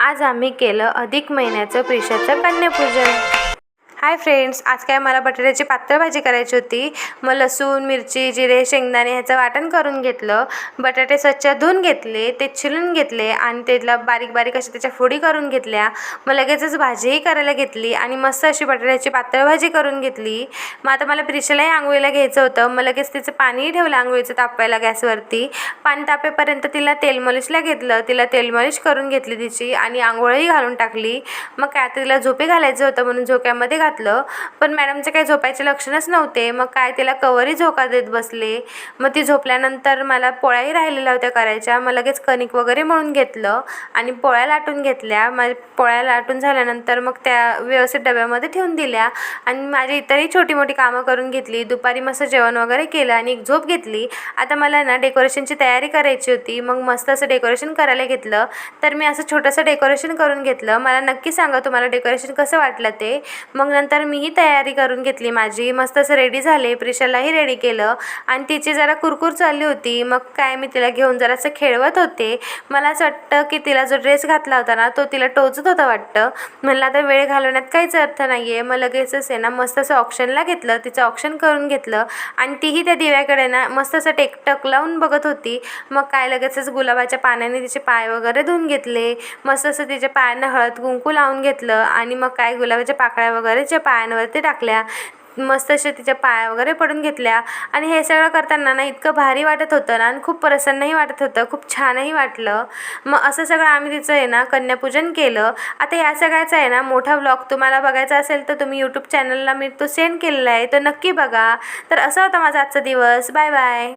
आज आम्ही केलं अधिक महिन्याचं प्रिशाचं कन्यापूजन। हाय फ्रेंड्स, आज काय मला बटाट्याची पातळ भाजी करायची होती। मग लसूण, मिरची, जिरे, शेंगदाणे ह्याचं वाटण करून घेतलं। बटाटे स्वच्छ धुवून घेतले, ते छिलून घेतले आणि त्याला बारीक बारीक अशा त्याच्या फोडी करून घेतल्या। मग लगेचच भाजीही करायला घेतली आणि मस्त अशी बटाट्याची पातळ भाजी करून घेतली। मग आता मला प्रिशालाही आंघोळीला घ्यायचं होतं। मग लगेच तिचं पाणीही ठेवलं आंघोळीचं तापवायला गॅसवरती। पाणी तापेपर्यंत तिला तेल मालिशला घेतलं, तिला तेल मालिश करून घेतली तिची आणि आंघोळही घालून टाकली। मग काय तिला झोपी घालायचं होतं म्हणून झोक्यामध्ये घातलं, पण मॅडमचे काही झोपायचे लक्षणच नव्हते। मग काय तिला कवरही झोका देत बसले। मग ती झोपल्यानंतर मला पोळ्याही राहिलेल्या होत्या करायच्या। मग लगेच कणिक वगैरे मळून घेतलं आणि पोळ्या लाटून घेतल्या। माझ्या पोळ्या लाटून झाल्यानंतर मग त्या व्यवस्थित डब्यामध्ये ठेवून दिल्या आणि माझी इतरही छोटी मोठी कामं करून घेतली। दुपारी मस्त जेवण वगैरे केलं आणि एक झोप घेतली। आता मला ना डेकोरेशनची तयारी करायची होती। मग मस्त असं डेकोरेशन करायला घेतलं। तर मी असं छोटंसं डेकोरेशन करून घेतलं। मला नक्की सांगा तुम्हाला डेकोरेशन कसं वाटलं ते। मग नंतर मीही तयारी करून घेतली माझी। मस्त असं रेडी झाले, प्रिशालाही रेडी केलं आणि तिची जरा कुरकुर चालली होती। मग काय मी तिला घेऊन जरासं खेळवत होते। मला असं वाटतं की तिला जो ड्रेस घातला होता ना तो तिला टोचत होता वाटतं। म्हणलं आता वेळ घालवण्यात काहीच अर्थ नाही आहे। मग लगेचच आहे ना मस्त असं ऑप्शनला घेतलं, तिचं ऑप्शन करून घेतलं आणि तीही त्या दिव्याकडे ना मस्त असं टेकटक लावून बघत होती। मग काय लगेचच गुलाबाच्या पाण्याने तिचे पाय वगैरे धुवून घेतले। मस्त असं तिच्या पायांना हळद कुंकू लावून घेतलं आणि मग काय गुलाबाच्या पाकळ्या वगैरे तिच्या पायांवरती टाकल्या। मस्त अशा तिच्या पाया वगैरे पडून घेतल्या आणि हे सगळं करताना ना इतकं भारी वाटत होतं ना आणि खूप प्रसन्नही वाटत होतं, खूप छानही वाटलं। मग असं सगळं आम्ही तिचं आहे ना कन्यापूजन केलं। आता या सगळ्याचा आहे ना मोठा व्लॉग तुम्हाला बघायचा असेल तर तुम्ही यूट्यूब चॅनलला मी तो सेंड केलेला आहे, तो नक्की बघा। तर असा होता माझा आजचा दिवस। Bye bye.